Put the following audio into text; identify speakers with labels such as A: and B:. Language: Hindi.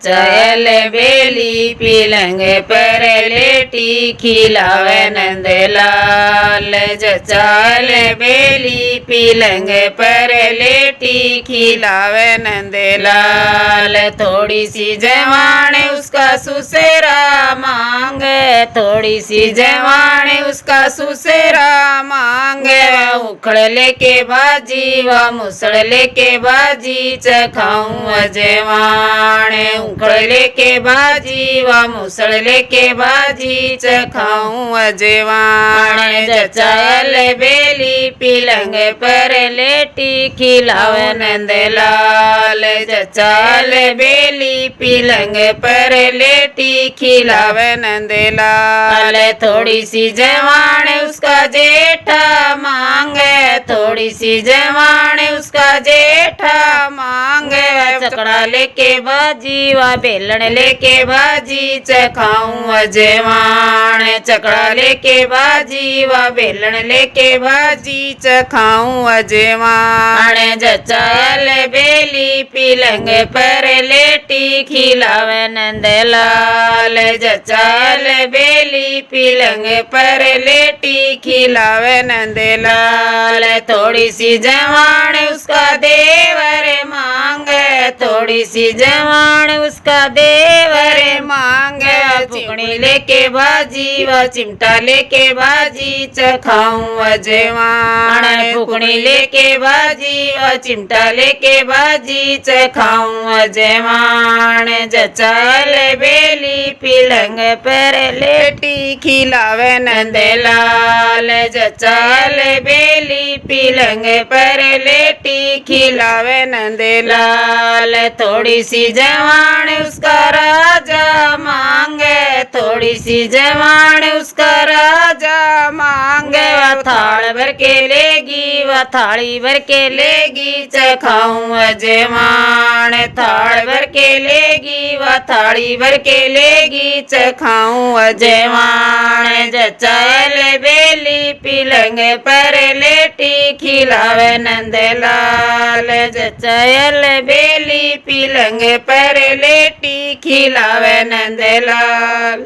A: चयल बेली पीलंग पर लेटी खिलावे नंदलाल। चल बेली पीलंग पर लेटी खिलावे नंदलाल। थोड़ी सी जवान उसका सुसेरा मांगे, थोड़ी सी जवान उसका सुसेरा मांगे। वह उखड़ लेके बाजी व मुसड़ लेके बाजी चखाऊं जवान। उखड़ लेके बाजी व मुसड़ लेके बाजी चखाऊं जवान। चल बेली पीलंग पर लेटी खिलावे नंदलाल। चल बेली पीलंग पर लेटी खिलावे नंदलाल। थोड़ी सी जवान उसका जेठा मांगे, थोड़ी सी जवान उसका जेठा मांगे। चकड़ा लेके बाजी व बेलन लेके बाजी चखाऊं जवान। चकड़ा लेके बाजी व बेलन लेके बाजी चखाऊं जवान। चल बेली पीलंग पर लेटी खिलावे नंदलाल। चल बेली पीलंग पर लेटी खिलावे नंदलाल। थोड़ी सी जवान उसका देवर मांगे, थोड़ी सी जवान उसका देवर मांगे। फुकनी लेके बाजी व चिमटा लेके बाजी चखाऊं जवान। फुकनी लेके बाजी व चिमटा लेके बाजी चखाऊं जवान। चल बेली पीलंग पर लेटी खिलावे नंदलाल। चल बेली पीलंग पर लेटी खिलावे नंदलाल। थोड़ी सी जवान उसका राजा मांगे, थोड़ी सी जवान उसका राजा मांगे। वह थाल भर के लेगी व थाली भर के लेगी चखाऊं जवान। थाल भर के लेगी व थाली भर के लेगी चखाऊं जवान। चल बेली पीलंग पर लेटी खिलावे नंदलाल। चल बेली पीलंग पर लेटी खिलावे नंदलाल।